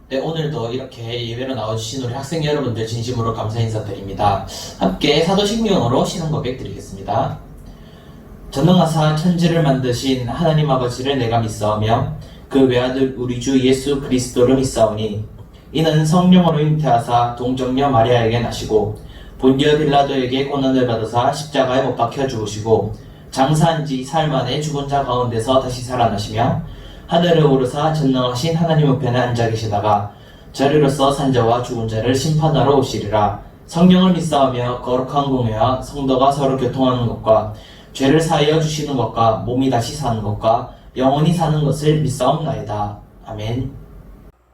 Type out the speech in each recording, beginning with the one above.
네, 오늘도 이렇게 예배로 나와주신 우리 학생 여러분들 진심으로 감사 인사드립니다. 함께 사도신경으로 신앙 고백 드리겠습니다. 전능하사 천지를 만드신 하나님 아버지를 내가 믿사오며 그 외아들 우리 주 예수 그리스도를 믿사오니 이는 성령으로 잉태하사 동정녀 마리아에게 나시고 본디오 빌라도에게 고난을 받으사 십자가에 못 박혀 죽으시고 장사한 지 사흘 만에 죽은 자 가운데서 다시 살아나시며 하늘에 오르사 전능하신 하나님 우편에 앉아 계시다가 저리로서 산자와 죽은 자를 심판하러 오시리라. 성령을 믿사오며 거룩한 공회와 성도가 서로 교통하는 것과 죄를 사하여 주시는 것과 몸이 다시 사는 것과 영원히 사는 것을 믿사옵나이다. 아멘.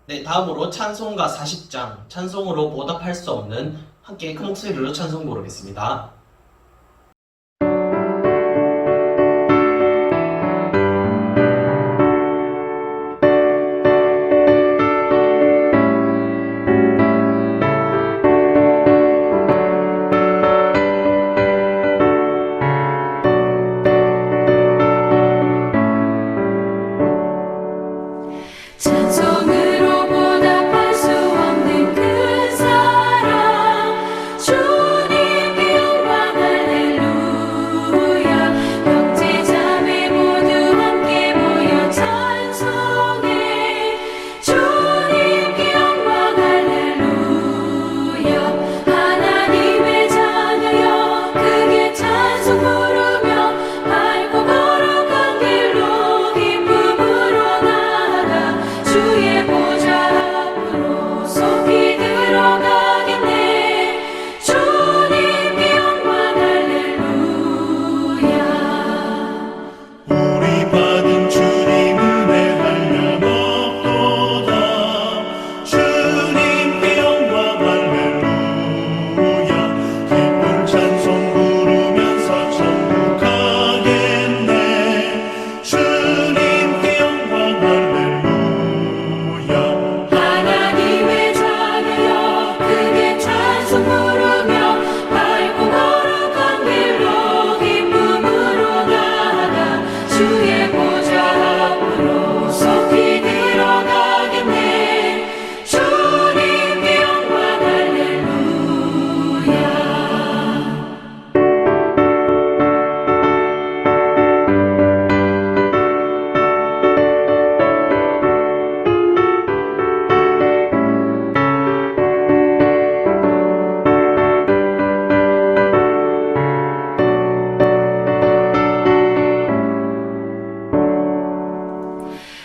네, 다음으로 찬송가 40장 찬송으로 보답할 수 없는 함께 큰 목소리로 찬송 부르겠습니다. 찬송으로 보답할 수 없는 그 사랑 주님께 영광 할렐루야. 형제자매 모두 함께 모여 찬송해 주님께 영광 할렐루야. 하나님의 자녀여 크게 찬송 부르며 밝고 거룩한 길로 기쁨으로 나아가 주의 보좌 앞으로 속히 들어가겠네. 주님께 영광 할렐루야. 우리 받은 주님 은혜 한량없도다. 주님께 영광 할렐루야. 기쁜 찬송 부르면서 천국 가겠네. 주님께 영광 할렐루야. 하나님의 자녀여 크게 찬송 부르며 밝고 거룩한 길로 기쁨으로 나아가 주의 보좌 앞으로 속히 들어가겠네. 주님께 영광 할렐루야.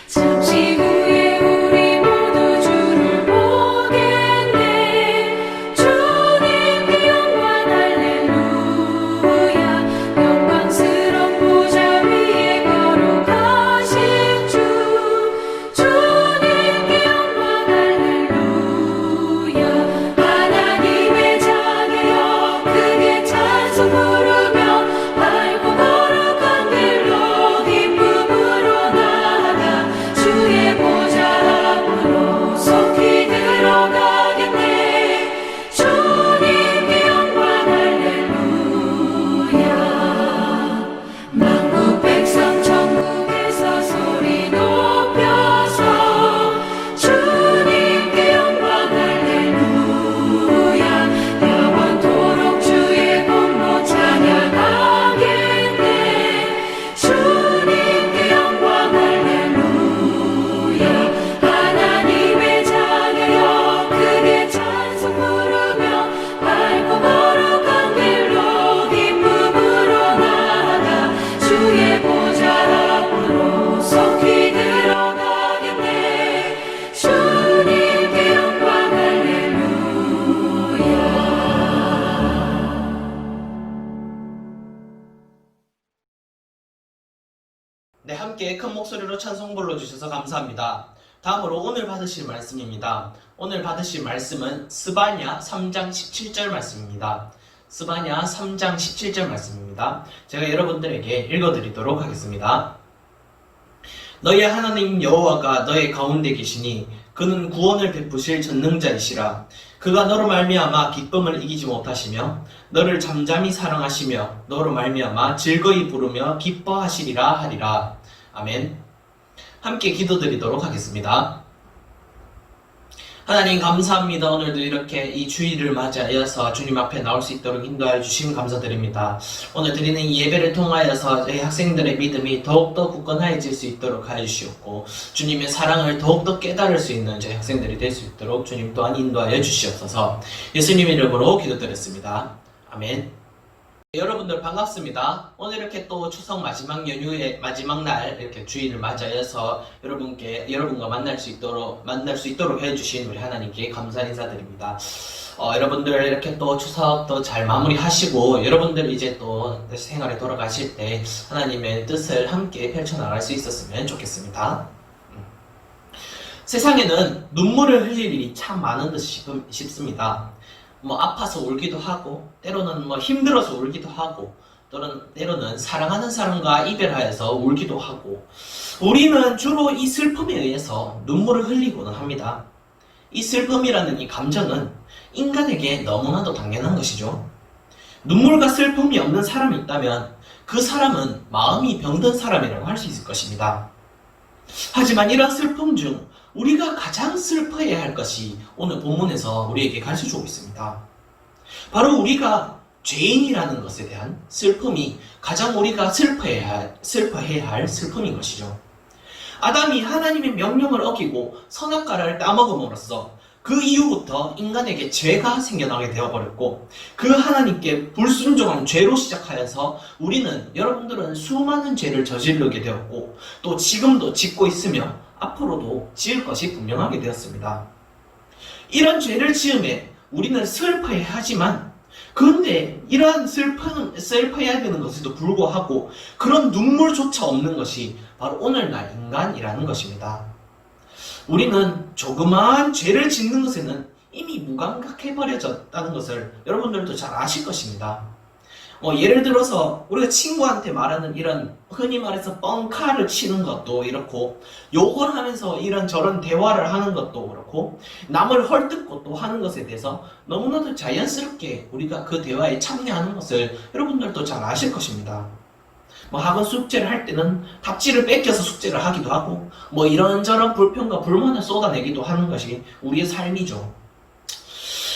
잠시 후에 우리 모두 주를 보겠네. 주님께 영광 할렐루야. 영광스러운 보좌 위에 거룩하신 주 주님께 영광 할렐루야. 하나님의 자녀여 크게 찬송 부르며 밝고 거룩한 길로 기쁨으로 나아가 주의 보좌 앞으로 속히 들어가겠네. 주님께 영광 할렐루야. 만국 백성 천국에서 소리 높여서 주님께 영광 할렐루야. 영원토록 주의 공로 찬양하겠네. 주님께 영광 할렐루야. 하나님의 자녀여 크게 찬송 부르며 밝고 거룩한 길로 기쁨으로 나아가 주의 보좌 앞으로 속히 들어가겠네. 주님께 영광 할렐루야. 네, 함께 큰 목소리로 찬송 불러주셔서 감사합니다. 다음으로 오늘 받으실 말씀입니다. 오늘 받으실 말씀은 스바냐 3장 17절 말씀입니다. 스바냐 3장 17절 말씀입니다. 제가 여러분들에게 읽어드리도록 하겠습니다. 너의 하나님 여호와가 너의 가운데 계시니 그는 구원을 베푸실 전능자이시라. 그가 너로 말미암아 기쁨을 이기지 못하시며 너를 잠잠히 사랑하시며 너로 말미암아 즐거이 부르며 기뻐하시리라 하리라. 아멘. 함께 기도드리도록 하겠습니다. 하나님 감사합니다. 오늘도 이렇게 이 주일을 맞이하여서 주님 앞에 나올 수 있도록 인도하여 주심 감사드립니다. 오늘 드리는 이 예배를 통하여서 저희 학생들의 믿음이 더욱더 굳건해질 수 있도록 하여 주시옵고 주님의 사랑을 더욱더 깨달을 수 있는 저희 학생들이 될 수 있도록 주님 또한 인도하여 주시옵소서. 예수님 이름으로 기도드렸습니다. 아멘. 여러분들 반갑습니다. 오늘 이렇게 또 추석 마지막 연휴의 마지막 날 이렇게 주일을 맞이하여서 여러분과 만날 수 있도록 해주신 우리 하나님께 감사 인사드립니다. 여러분들 이렇게 또 추석도 잘 마무리하시고 여러분들 이제 또 생활에 돌아가실 때 하나님의 뜻을 함께 펼쳐나갈 수 있었으면 좋겠습니다. 세상에는 눈물을 흘릴 일이 참 많은 듯 싶습니다. 아파서 울기도 하고, 때로는 힘들어서 울기도 하고, 때로는 사랑하는 사람과 이별하여서 울기도 하고, 우리는 주로 이 슬픔에 의해서 눈물을 흘리고는 합니다. 이 슬픔이라는 이 감정은 인간에게 너무나도 당연한 것이죠. 눈물과 슬픔이 없는 사람이 있다면 그 사람은 마음이 병든 사람이라고 할 수 있을 것입니다. 하지만 이런 슬픔 중 우리가 가장 슬퍼해야 할 것이 오늘 본문에서 우리에게 가르쳐주고 있습니다. 바로 우리가 죄인이라는 것에 대한 슬픔이 가장 우리가 슬퍼해야 할 슬픔인 것이죠. 아담이 하나님의 명령을 어기고 선악과를 따먹음으로써 그 이후부터 인간에게 죄가 생겨나게 되어버렸고 그 하나님께 불순종한 죄로 시작하여서 여러분들은 수많은 죄를 저지르게 되었고 또 지금도 짓고 있으며 앞으로도 지을 것이 분명하게 되었습니다. 이런 죄를 지음에 우리는 슬퍼해야 하지만 그런데 이러한 슬퍼해야 되는 것에도 불구하고 그런 눈물조차 없는 것이 바로 오늘날 인간이라는 것입니다. 우리는 조그마한 죄를 짓는 것에는 이미 무감각해버려졌다는 것을 여러분들도 잘 아실 것입니다. 예를 들어서 우리가 친구한테 말하는 이런 흔히 말해서 뻥카를 치는 것도 이렇고 욕을 하면서 이런저런 대화를 하는 것도 그렇고 남을 헐뜯고 또 하는 것에 대해서 너무나도 자연스럽게 우리가 그 대화에 참여하는 것을 여러분들도 잘 아실 것입니다. 학원 숙제를 할 때는 답지를 뺏겨서 숙제를 하기도 하고 이런저런 불평과 불만을 쏟아내기도 하는 것이 우리의 삶이죠.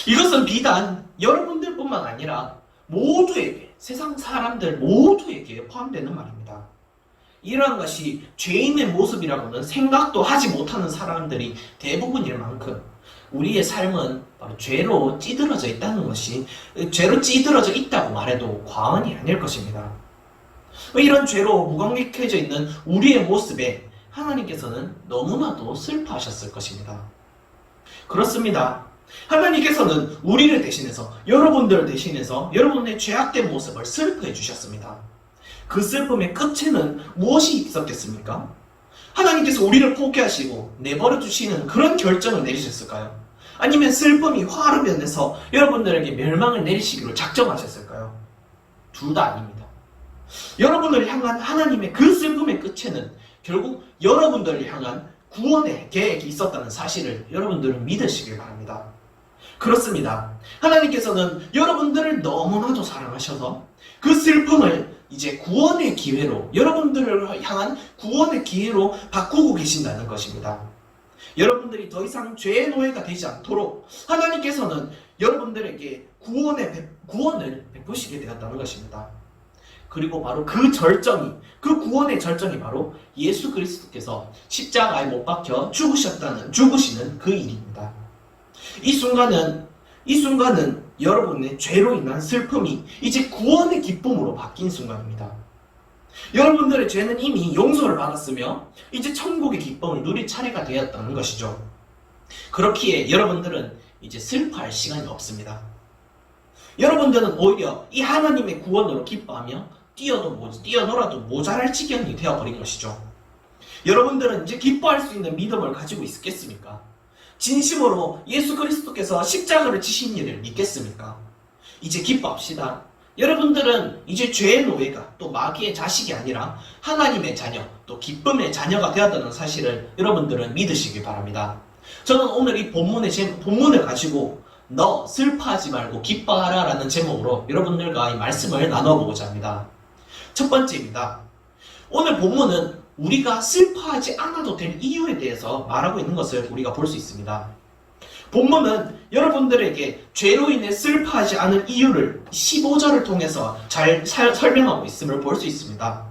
이것은 비단 여러분들뿐만 아니라 모두에게, 세상 사람들 모두에게 포함되는 말입니다. 이러한 것이 죄인의 모습이라고는 생각도 하지 못하는 사람들이 대부분일 만큼 우리의 삶은 바로 죄로 찌들어져 있다는 것이, 죄로 찌들어져 있다고 말해도 과언이 아닐 것입니다. 이런 죄로 무감각해져 있는 우리의 모습에 하나님께서는 너무나도 슬퍼하셨을 것입니다. 그렇습니다. 하나님께서는 우리를 대신해서 여러분들을 대신해서 여러분의 죄악된 모습을 슬퍼해 주셨습니다. 그 슬픔의 끝에는 무엇이 있었겠습니까? 하나님께서 우리를 포기하시고 내버려 두시는 그런 결정을 내리셨을까요? 아니면 슬픔이 화로 변해서 여러분들에게 멸망을 내리시기로 작정하셨을까요? 둘 다 아닙니다. 여러분을 향한 하나님의 그 슬픔의 끝에는 결국 여러분들을 향한 구원의 계획이 있었다는 사실을 여러분들은 믿으시길 바랍니다. 그렇습니다. 하나님께서는 여러분들을 너무나도 사랑하셔서 그 슬픔을 이제 구원의 기회로, 여러분들을 향한 구원의 기회로 바꾸고 계신다는 것입니다. 여러분들이 더 이상 죄의 노예가 되지 않도록 하나님께서는 여러분들에게 구원을 베푸시게 되었다는 것입니다. 그리고 바로 그 구원의 절정이 바로 예수 그리스도께서 십자가에 못 박혀 죽으시는 그 일입니다. 이 순간은 여러분의 죄로 인한 슬픔이 이제 구원의 기쁨으로 바뀐 순간입니다. 여러분들의 죄는 이미 용서를 받았으며 이제 천국의 기쁨을 누릴 차례가 되었다는 것이죠. 그렇기에 여러분들은 이제 슬퍼할 시간이 없습니다. 여러분들은 오히려 이 하나님의 구원으로 기뻐하며 뛰어놀아도 모자랄 지경이 되어버린 것이죠. 여러분들은 이제 기뻐할 수 있는 믿음을 가지고 있겠습니까? 진심으로 예수 그리스도께서 십자가를 지신 일을 믿겠습니까? 이제 기뻐합시다. 여러분들은 이제 죄의 노예가 또 마귀의 자식이 아니라 하나님의 자녀, 또 기쁨의 자녀가 되었다는 사실을 여러분들은 믿으시기 바랍니다. 저는 오늘 이 본문을 가지고 너 슬퍼하지 말고 기뻐하라 라는 제목으로 여러분들과 이 말씀을 나눠보고자 합니다. 첫 번째입니다. 오늘 본문은 우리가 슬퍼하지 않아도 될 이유에 대해서 말하고 있는 것을 우리가 볼 수 있습니다. 본문은 여러분들에게 죄로 인해 슬퍼하지 않을 이유를 15절을 통해서 잘 설명하고 있음을 볼 수 있습니다.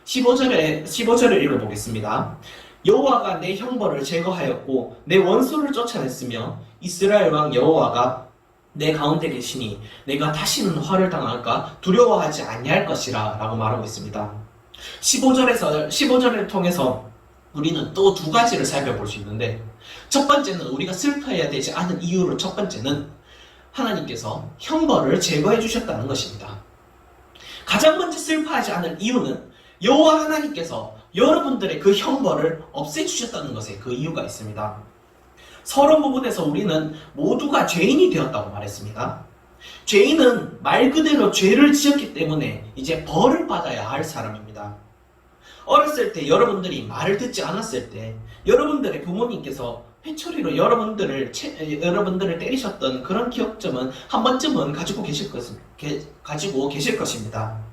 15절을 읽어보겠습니다. 여호와가 내 형벌을 제거하였고 내 원수를 쫓아냈으며 이스라엘 왕 여호와가 내 가운데 계시니 내가 다시는 화를 당할까 두려워하지 아니할 것이라 라고 말하고 있습니다. 15절을 통해서 우리는 또 두 가지를 살펴볼 수 있는데, 첫 번째는 우리가 슬퍼해야 되지 않은 이유로 첫 번째는 하나님께서 형벌을 제거해 주셨다는 것입니다. 가장 먼저 슬퍼하지 않을 이유는 여호와 하나님께서 여러분들의 그 형벌을 없애주셨다는 것에 그 이유가 있습니다. 서론 부분에서 우리는 모두가 죄인이 되었다고 말했습니다. 죄인은 말 그대로 죄를 지었기 때문에 이제 벌을 받아야 할 사람입니다. 어렸을 때 여러분들이 말을 듣지 않았을 때 여러분들의 부모님께서 회초리로 여러분들을 때리셨던 그런 기억점은 한 번쯤은 가지고 계실 것입니다.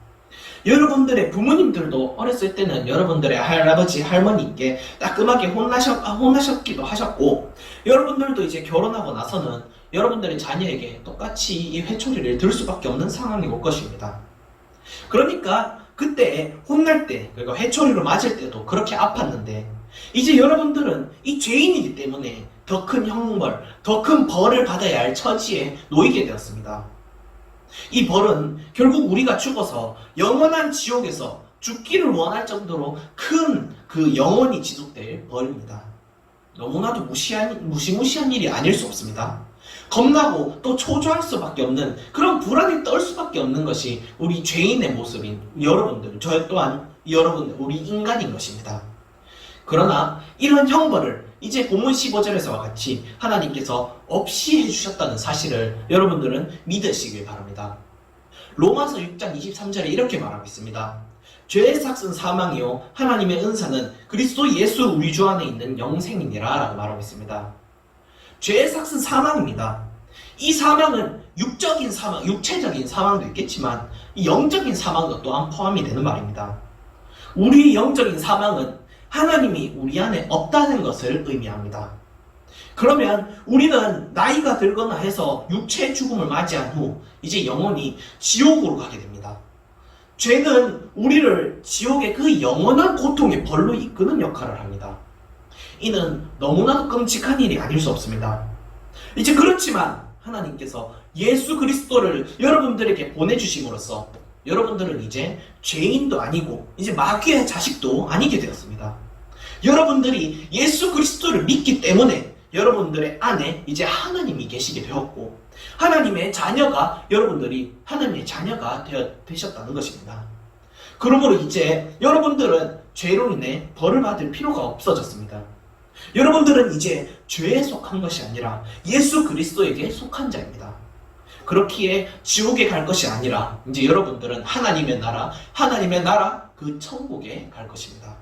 여러분들의 부모님들도 어렸을 때는 여러분들의 할아버지, 할머니께 따끔하게 혼나셨기도 하셨고, 여러분들도 이제 결혼하고 나서는 여러분들의 자녀에게 똑같이 이 회초리를 들 수밖에 없는 상황이 올 것입니다. 그러니까 그때 혼날 때, 그리고 회초리로 맞을 때도 그렇게 아팠는데, 이제 여러분들은 이 죄인이기 때문에 더 큰 형벌, 더 큰 벌을 받아야 할 처지에 놓이게 되었습니다. 이 벌은 결국 우리가 죽어서 영원한 지옥에서 죽기를 원할 정도로 큰 그 영원히 지속될 벌입니다. 너무나도 무시무시한 일이 아닐 수 없습니다. 겁나고 또 초조할 수밖에 없는, 그런 불안에 떨 수밖에 없는 것이 우리 죄인의 모습인 여러분들, 저 또한 여러분들, 우리 인간인 것입니다. 그러나 이런 형벌을 이제 본문 15절에서와 같이 하나님께서 없이 해주셨다는 사실을 여러분들은 믿으시길 바랍니다. 로마서 6장 23절에 이렇게 말하고 있습니다. 죄의 삭은 사망이요 하나님의 은사는 그리스도 예수 우리 주 안에 있는 영생이니라 라고 말하고 있습니다. 죄의 삭은 사망입니다. 이 사망은 육적인 사망, 육체적인 사망도 있겠지만 이 영적인 사망도 또한 포함이 되는 말입니다. 우리 영적인 사망은 하나님이 우리 안에 없다는 것을 의미합니다. 그러면 우리는 나이가 들거나 해서 육체의 죽음을 맞이한 후 이제 영원히 지옥으로 가게 됩니다. 죄는 우리를 지옥의 그 영원한 고통의 벌로 이끄는 역할을 합니다. 이는 너무나도 끔찍한 일이 아닐 수 없습니다. 이제 그렇지만 하나님께서 예수 그리스도를 여러분들에게 보내주심으로써 여러분들은 이제 죄인도 아니고 이제 마귀의 자식도 아니게 되었습니다. 여러분들이 예수 그리스도를 믿기 때문에 여러분들의 안에 이제 하나님이 계시게 되었고, 하나님의 자녀가, 여러분들이 하나님의 자녀가 되셨다는 것입니다. 그러므로 이제 여러분들은 죄로 인해 벌을 받을 필요가 없어졌습니다. 여러분들은 이제 죄에 속한 것이 아니라 예수 그리스도에게 속한 자입니다. 그렇기에 지옥에 갈 것이 아니라 이제 여러분들은 하나님의 나라 그 천국에 갈 것입니다.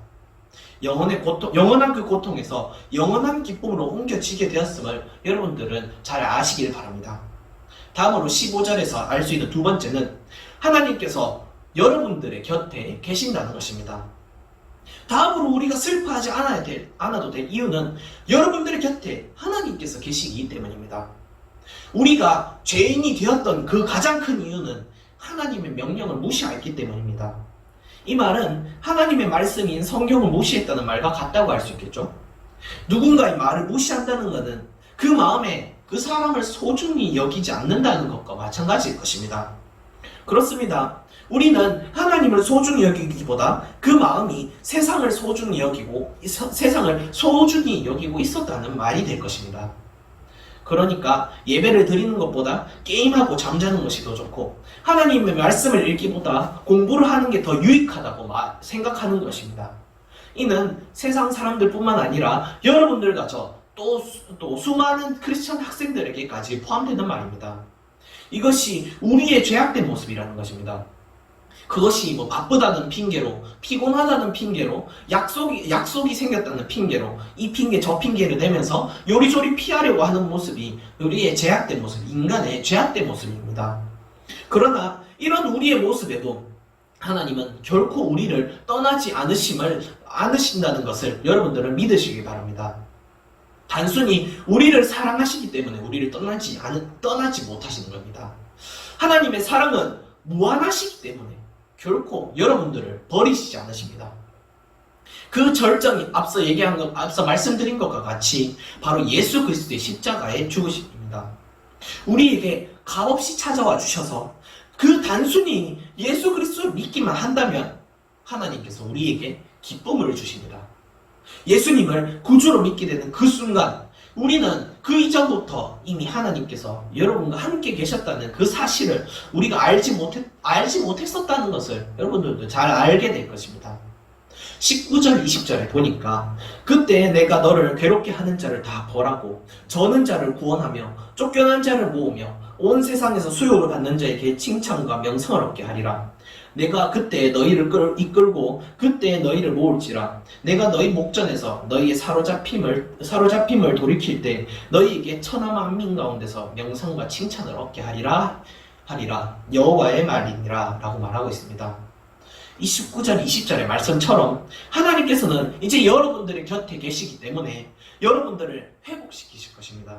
영원한 그 고통에서 영원한 기쁨으로 옮겨지게 되었음을 여러분들은 잘 아시길 바랍니다. 다음으로 15절에서 알 수 있는 두 번째는 하나님께서 여러분들의 곁에 계신다는 것입니다. 다음으로 우리가 슬퍼하지 않아도 될 이유는 여러분들의 곁에 하나님께서 계시기 때문입니다. 우리가 죄인이 되었던 그 가장 큰 이유는 하나님의 명령을 무시했기 때문입니다. 이 말은 하나님의 말씀인 성경을 무시했다는 말과 같다고 할 수 있겠죠. 누군가의 말을 무시한다는 것은 그 마음에 그 사람을 소중히 여기지 않는다는 것과 마찬가지일 것입니다. 그렇습니다. 우리는 하나님을 소중히 여기기보다 그 마음이 세상을 소중히 여기고 있었다는 말이 될 것입니다. 그러니까 예배를 드리는 것보다 게임하고 잠자는 것이 더 좋고 하나님의 말씀을 읽기보다 공부를 하는 게 더 유익하다고 생각하는 것입니다. 이는 세상 사람들뿐만 아니라 여러분들과 또 수많은 크리스천 학생들에게까지 포함되는 말입니다. 이것이 우리의 죄악된 모습이라는 것입니다. 그것이 바쁘다는 핑계로, 피곤하다는 핑계로, 약속이 생겼다는 핑계로 이 핑계 저 핑계를 대면서 요리조리 피하려고 하는 모습이 우리의 죄악된 모습, 인간의 죄악된 모습입니다. 그러나 이런 우리의 모습에도 하나님은 결코 우리를 떠나지 않으신다는 것을 여러분들은 믿으시기 바랍니다. 단순히 우리를 사랑하시기 때문에 우리를 떠나지 못하시는 겁니다. 하나님의 사랑은 무한하시기 때문에 결코 여러분들을 버리시지 않으십니다. 그 절정이 앞서 말씀드린 것과 같이 바로 예수 그리스도의 십자가의 죽으심입니다. 우리에게 값없이 찾아와 주셔서 그 단순히 예수 그리스도를 믿기만 한다면 하나님께서 우리에게 기쁨을 주십니다. 예수님을 구주로 믿게 되는 그 순간 우리는 그 이전부터 이미 하나님께서 여러분과 함께 계셨다는 그 사실을 우리가 알지 못했었다는 것을 여러분들도 잘 알게 될 것입니다. 19절 20절에 보니까 그때 내가 너를 괴롭게 하는 자를 다 벌하고 저는 자를 구원하며 쫓겨난 자를 모으며 온 세상에서 수요를 받는 자에게 칭찬과 명성을 얻게 하리라. 내가 그때 너희를 이끌고 그때 너희를 모을지라. 내가 너희 목전에서 너희의 사로잡힘을 돌이킬 때 너희에게 천하 만민 가운데서 명성과 칭찬을 얻게 하리라 여호와의 말이니라 라고 말하고 있습니다. 19절 20절의 말씀처럼 하나님께서는 이제 여러분들의 곁에 계시기 때문에 여러분들을 회복시키실 것입니다.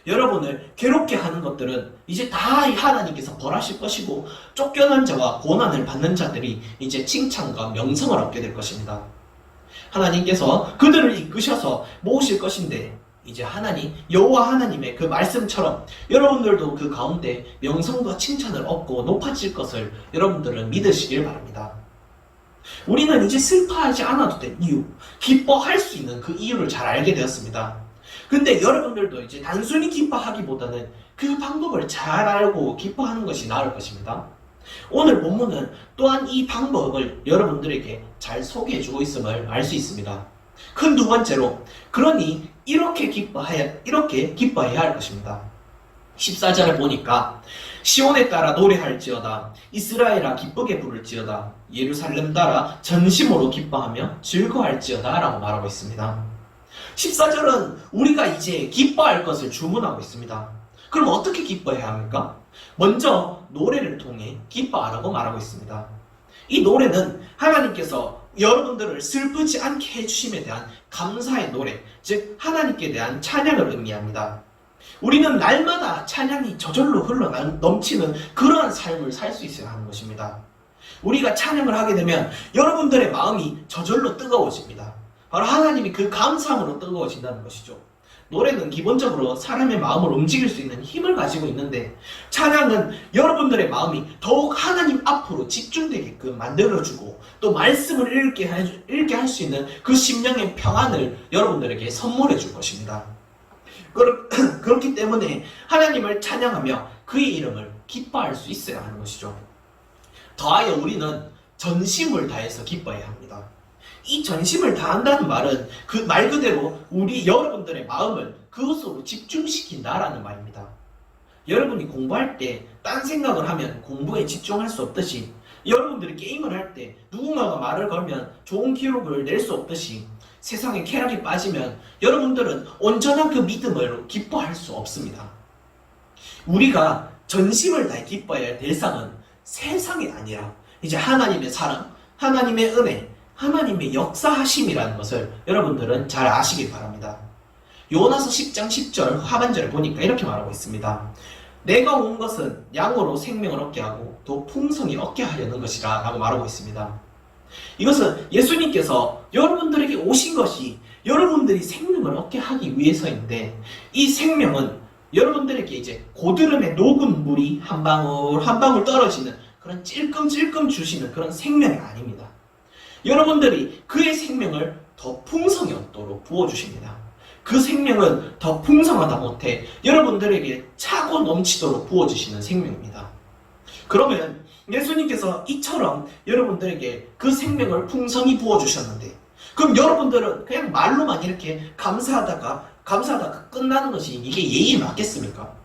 여러분을 괴롭게 하는 것들은 이제 다 하나님께서 벌하실 것이고 쫓겨난 자와 고난을 받는 자들이 이제 칭찬과 명성을 얻게 될 것입니다. 하나님께서 그들을 이끄셔서 모으실 것인데 이제 여호와 하나님의 그 말씀처럼 여러분들도 그 가운데 명성과 칭찬을 얻고 높아질 것을 여러분들은 믿으시길 바랍니다. 우리는 이제 슬퍼하지 않아도 될 이유, 기뻐할 수 있는 그 이유를 잘 알게 되었습니다. 근데 여러분들도 이제 단순히 기뻐하기보다는 그 방법을 잘 알고 기뻐하는 것이 나을 것입니다. 오늘 본문은 또한 이 방법을 여러분들에게 잘 소개해주고 있음을 알 수 있습니다. 큰 두 번째로, 그러니 이렇게 기뻐해야 할 것입니다. 14절을 보니까 시온에 따라 노래할지어다, 이스라엘아 기쁘게 부를지어다, 예루살렘 따라 전심으로 기뻐하며 즐거워할지어다 라고 말하고 있습니다. 14절은 우리가 이제 기뻐할 것을 주문하고 있습니다. 그럼 어떻게 기뻐해야 합니까? 먼저 노래를 통해 기뻐하라고 말하고 있습니다. 이 노래는 하나님께서 여러분들을 슬프지 않게 해주심에 대한 감사의 노래, 즉 하나님께 대한 찬양을 의미합니다. 우리는 날마다 찬양이 저절로 넘치는 그러한 삶을 살 수 있어야 하는 것입니다. 우리가 찬양을 하게 되면 여러분들의 마음이 저절로 뜨거워집니다. 바로 하나님이 그 감사함으로 뜨거워진다는 것이죠. 노래는 기본적으로 사람의 마음을 움직일 수 있는 힘을 가지고 있는데 찬양은 여러분들의 마음이 더욱 하나님 앞으로 집중되게끔 만들어주고 또 말씀을 읽게 할 수 있는 그 심령의 평안을 여러분들에게 선물해 줄 것입니다. 그렇기 때문에 하나님을 찬양하며 그의 이름을 기뻐할 수 있어야 하는 것이죠. 더하여 우리는 전심을 다해서 기뻐해야 합니다. 이 전심을 다한다는 말은 그 말 그대로 여러분들의 마음을 그것으로 집중시킨다라는 말입니다. 여러분이 공부할 때 딴 생각을 하면 공부에 집중할 수 없듯이, 여러분들이 게임을 할 때 누군가가 말을 걸면 좋은 기록을 낼 수 없듯이, 세상에 쾌락이 빠지면 여러분들은 온전한 그 믿음을 기뻐할 수 없습니다. 우리가 전심을 다해 기뻐해야 할 대상은 세상이 아니라 이제 하나님의 사랑, 하나님의 은혜, 하나님의 역사하심이라는 것을 여러분들은 잘 아시길 바랍니다. 요나서 10장 10절 하반절을 보니까 이렇게 말하고 있습니다. 내가 온 것은 양으로 생명을 얻게 하고 또 풍성히 얻게 하려는 것이라 라고 말하고 있습니다. 이것은 예수님께서 여러분들에게 오신 것이 여러분들이 생명을 얻게 하기 위해서인데, 이 생명은 여러분들에게 이제 고드름에 녹은 물이 한 방울 한 방울 떨어지는 그런 찔끔찔끔 주시는 그런 생명이 아닙니다. 여러분들이 그의 생명을 더 풍성히 얻도록 부어주십니다. 그 생명은 더 풍성하다 못해 여러분들에게 차고 넘치도록 부어주시는 생명입니다. 그러면 예수님께서 이처럼 여러분들에게 그 생명을 풍성히 부어주셨는데, 그럼 여러분들은 그냥 말로만 이렇게 감사하다가 끝나는 것이 이게 예의에 맞겠습니까?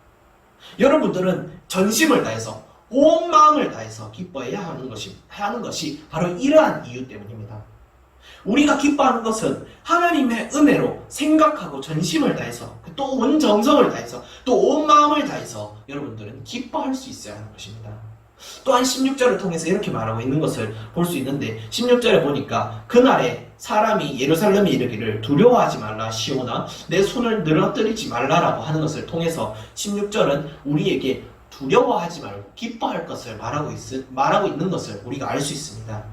여러분들은 전심을 다해서 온 마음을 다해서 기뻐해야 하는 것이 바로 이러한 이유 때문입니다. 우리가 기뻐하는 것은 하나님의 은혜로 생각하고 전심을 다해서 또 온 정성을 다해서 또 온 마음을 다해서 여러분들은 기뻐할 수 있어야 하는 것입니다. 또한 16절을 통해서 이렇게 말하고 있는 것을 볼 수 있는데, 16절에 보니까 그날에 사람이 예루살렘에 이르기를 두려워하지 말라 시오나 내 손을 늘어뜨리지 말라라고 하는 것을 통해서 16절은 우리에게 두려워하지 말고 기뻐할 것을 말하고 있는 것을 우리가 알 수 있습니다.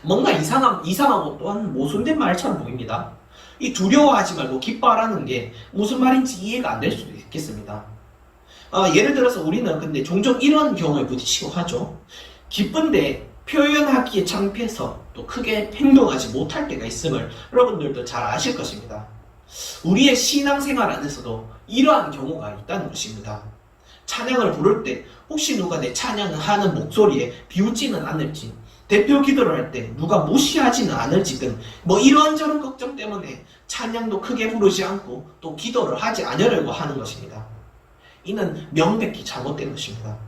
뭔가 이상하고 또한 모순된 말처럼 보입니다. 이 두려워하지 말고 기뻐하라는 게 무슨 말인지 이해가 안 될 수도 있겠습니다. 예를 들어서 우리는 근데 종종 이런 경우에 부딪히고 하죠. 기쁜데 표현하기에 창피해서 또 크게 행동하지 못할 때가 있음을 여러분들도 잘 아실 것입니다. 우리의 신앙생활 안에서도 이러한 경우가 있다는 것입니다. 찬양을 부를 때 혹시 누가 내 찬양을 하는 목소리에 비웃지는 않을지, 대표 기도를 할 때 누가 무시하지는 않을지 등 뭐 이런저런 걱정 때문에 찬양도 크게 부르지 않고 또 기도를 하지 않으려고 하는 것입니다. 이는 명백히 잘못된 것입니다.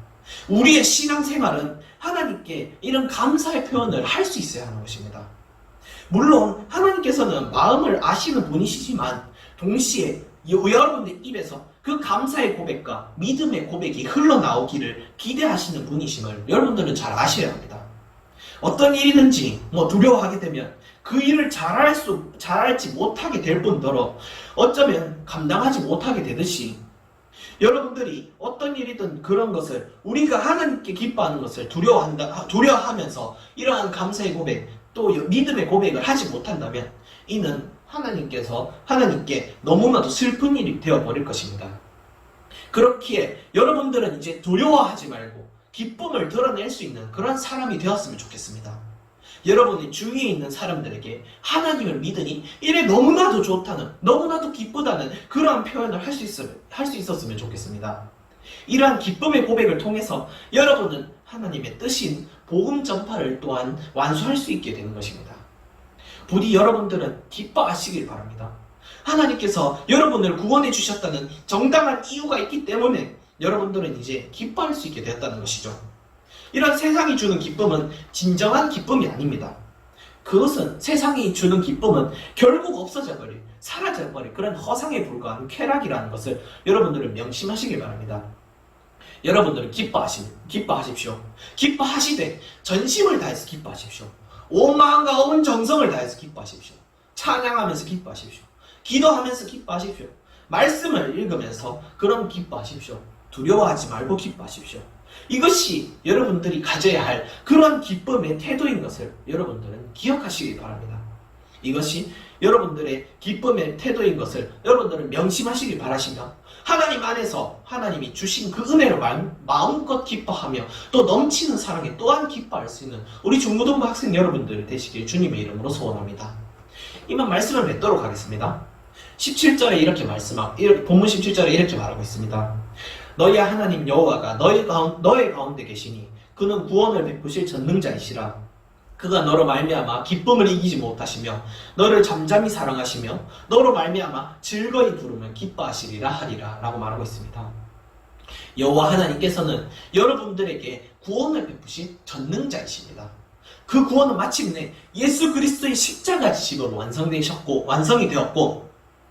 우리의 신앙생활은 하나님께 이런 감사의 표현을 할 수 있어야 하는 것입니다. 물론 하나님께서는 마음을 아시는 분이시지만 동시에 여러분들 입에서 그 감사의 고백과 믿음의 고백이 흘러나오기를 기대하시는 분이심을 여러분들은 잘 아셔야 합니다. 어떤 일이든지 두려워하게 되면 그 일을 잘할지 못하게 될 뿐더러 어쩌면 감당하지 못하게 되듯이 여러분들이 어떤 일이든 그런 것을 우리가 하나님께 기뻐하는 것을 두려워하면서 이러한 감사의 고백 또 믿음의 고백을 하지 못한다면 이는 하나님께 너무나도 슬픈 일이 되어버릴 것입니다. 그렇기에 여러분들은 이제 두려워하지 말고 기쁨을 드러낼 수 있는 그런 사람이 되었으면 좋겠습니다. 여러분의 주위에 있는 사람들에게 하나님을 믿으니 이래 너무나도 좋다는, 너무나도 기쁘다는 그러한 표현을 할 수 있었으면 좋겠습니다. 이러한 기쁨의 고백을 통해서 여러분은 하나님의 뜻인 복음 전파를 또한 완수할 수 있게 되는 것입니다. 부디 여러분들은 기뻐하시길 바랍니다. 하나님께서 여러분을 구원해 주셨다는 정당한 이유가 있기 때문에 여러분들은 이제 기뻐할 수 있게 되었다는 것이죠. 이런 세상이 주는 기쁨은 진정한 기쁨이 아닙니다. 그것은 세상이 주는 기쁨은 결국 없어져버릴, 사라져버릴 그런 허상에 불과한 쾌락이라는 것을 여러분들은 명심하시길 바랍니다. 여러분들은 기뻐하십시오. 기뻐하시되 전심을 다해서 기뻐하십시오. 온 마음과 온 정성을 다해서 기뻐하십시오. 찬양하면서 기뻐하십시오. 기도하면서 기뻐하십시오. 말씀을 읽으면서 그럼 기뻐하십시오. 두려워하지 말고 기뻐하십시오. 이것이 여러분들이 가져야 할 그런 기쁨의 태도인 것을 여러분들은 기억하시기 바랍니다. 이것이 여러분들의 기쁨의 태도인 것을 여러분들은 명심하시길 바라시며 하나님 안에서 하나님이 주신 그 은혜를 마음껏 기뻐하며 또 넘치는 사랑에 또한 기뻐할 수 있는 우리 중고등부 학생 여러분들 되시길 주님의 이름으로 소원합니다. 이만 말씀을 맺도록 하겠습니다. 17절에 본문 17절에 이렇게 말하고 있습니다. 너희의 하나님 여호와가 너희 가운데 계시니 그는 구원을 베푸실 전능자이시라. 그가 너로 말미암아 기쁨을 이기지 못하시며 너를 잠잠히 사랑하시며 너로 말미암아 즐거이 부르면 기뻐하시리라 하리라 라고 말하고 있습니다. 여호와 하나님께서는 여러분들에게 구원을 베푸신 전능자이십니다. 그 구원은 마침내 예수 그리스도의 십자가 지식으로 완성이 되었고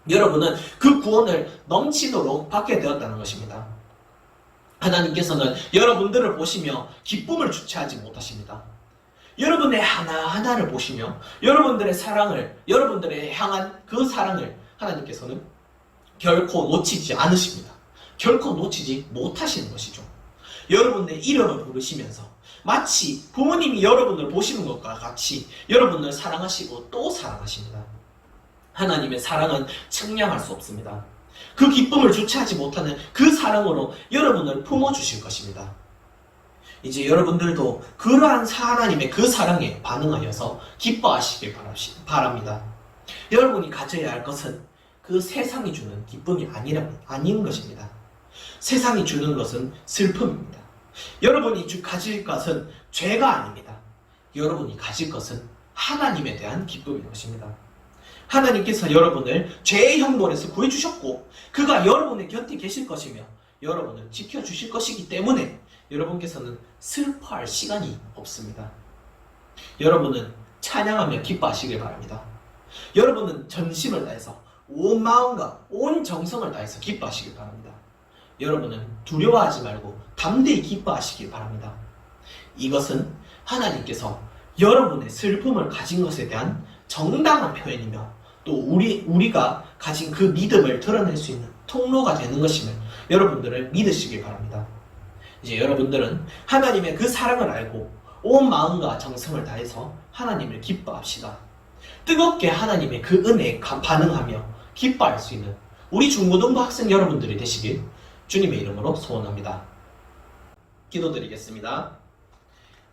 여러분은 그 구원을 넘치도록 받게 되었다는 것입니다. 하나님께서는 여러분들을 보시며 기쁨을 주체하지 못하십니다. 여러분의 하나하나를 보시며 여러분들의 향한 그 사랑을 하나님께서는 결코 놓치지 않으십니다. 결코 놓치지 못하시는 것이죠. 여러분의 이름을 부르시면서 마치 부모님이 여러분을 보시는 것과 같이 여러분을 사랑하시고 또 사랑하십니다. 하나님의 사랑은 측량할 수 없습니다. 그 기쁨을 주체하지 못하는 그 사랑으로 여러분을 품어주실 것입니다. 이제 여러분들도 그러한 하나님의 그 사랑에 반응하여서 기뻐하시길 바랍니다. 여러분이 가져야 할 것은 그 세상이 주는 기쁨이 아닌 것입니다. 세상이 주는 것은 슬픔입니다. 여러분이 가질 것은 죄가 아닙니다. 여러분이 가질 것은 하나님에 대한 기쁨인 것입니다. 하나님께서 여러분을 죄의 형벌에서 구해주셨고 그가 여러분의 곁에 계실 것이며 여러분을 지켜주실 것이기 때문에 여러분께서는 슬퍼할 시간이 없습니다. 여러분은 찬양하며 기뻐하시길 바랍니다. 여러분은 전심을 다해서 온 마음과 온 정성을 다해서 기뻐하시길 바랍니다. 여러분은 두려워하지 말고 담대히 기뻐하시길 바랍니다. 이것은 하나님께서 여러분의 슬픔을 가진 것에 대한 정당한 표현이며 또 우리가 가진 그 믿음을 드러낼 수 있는 통로가 되는 것임을 여러분들을 믿으시길 바랍니다. 이제 여러분들은 하나님의 그 사랑을 알고 온 마음과 정성을 다해서 하나님을 기뻐합시다. 뜨겁게 하나님의 그 은혜에 반응하며 기뻐할 수 있는 우리 중고등부 학생 여러분들이 되시길 주님의 이름으로 소원합니다. 기도드리겠습니다.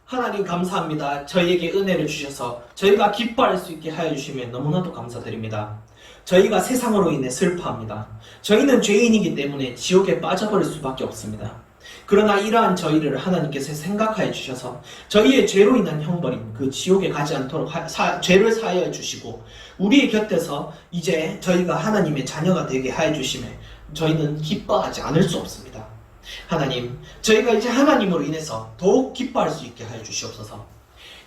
하나님 감사합니다. 저희에게 은혜를 주셔서 저희가 기뻐할 수 있게 하여 주시면 너무나도 감사드립니다. 저희가 세상으로 인해 슬퍼합니다. 저희는 죄인이기 때문에 지옥에 빠져버릴 수밖에 없습니다. 그러나 이러한 저희를 하나님께서 생각하여 주셔서 저희의 죄로 인한 형벌인 그 지옥에 가지 않도록 죄를 사하여 주시고 우리의 곁에서 이제 저희가 하나님의 자녀가 되게 하여 주심에 저희는 기뻐하지 않을 수 없습니다. 하나님, 저희가 이제 하나님으로 인해서 더욱 기뻐할 수 있게 하여 주시옵소서.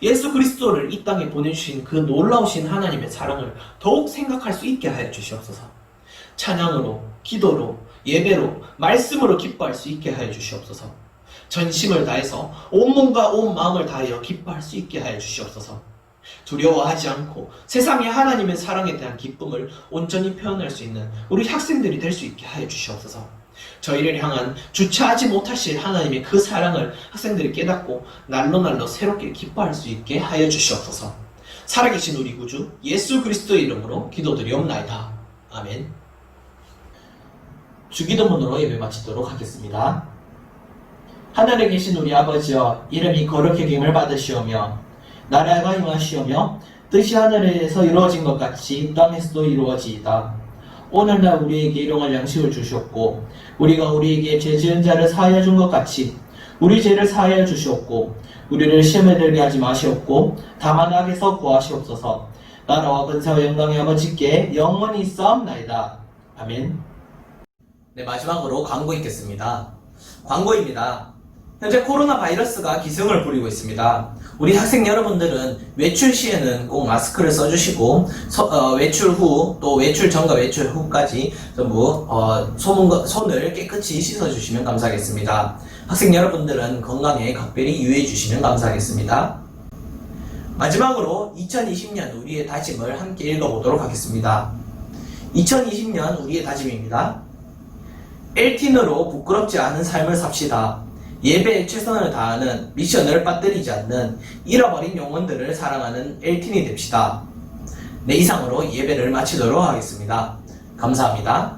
예수 그리스도를 이 땅에 보내주신 그 놀라우신 하나님의 사랑을 더욱 생각할 수 있게 하여 주시옵소서. 찬양으로, 기도로, 예배로, 말씀으로 기뻐할 수 있게 하여 주시옵소서. 전심을 다해서 온 몸과 온 마음을 다하여 기뻐할 수 있게 하여 주시옵소서. 두려워하지 않고 세상의 하나님의 사랑에 대한 기쁨을 온전히 표현할 수 있는 우리 학생들이 될 수 있게 하여 주시옵소서. 저희를 향한 주체하지 못하실 하나님의 그 사랑을 학생들이 깨닫고 날로 새롭게 기뻐할 수 있게 하여 주시옵소서. 살아계신 우리 구주 예수 그리스도의 이름으로 기도드리옵나이다. 아멘. 주기도문으로 예배 마치도록 하겠습니다. 하늘에 계신 우리 아버지여, 이름이 거룩히 여김을 받으시오며 나라가 임하시오며 뜻이 하늘에서 이루어진 것 같이 땅에서도 이루어지이다. 오늘날 우리에게 일용할 양식을 주시옵고 우리가 우리에게 죄 지은 자를 사하여 준 것 같이 우리 죄를 사하여 주시옵고 우리를 시험에 들게 하지 마시옵고 다만 악에서 구하시옵소서. 나라와 근세와 영광의 아버지께 영원히 있사옵나이다. 아멘. 네, 마지막으로 광고 있겠습니다. 광고입니다. 현재 코로나 바이러스가 기승을 부리고 있습니다. 우리 학생 여러분들은 외출 시에는 꼭 마스크를 써주시고 외출 후 또 외출 전과 외출 후까지 전부 손을 깨끗이 씻어주시면 감사하겠습니다. 학생 여러분들은 건강에 각별히 유의해 주시면 감사하겠습니다. 마지막으로 2020년 우리의 다짐을 함께 읽어보도록 하겠습니다. 2020년 우리의 다짐입니다. LTN으로 부끄럽지 않은 삶을 삽시다. 예배에 최선을 다하는, 미션을 빠뜨리지 않는, 잃어버린 영혼들을 사랑하는 LTN이 됩시다. 네, 이상으로 예배를 마치도록 하겠습니다. 감사합니다.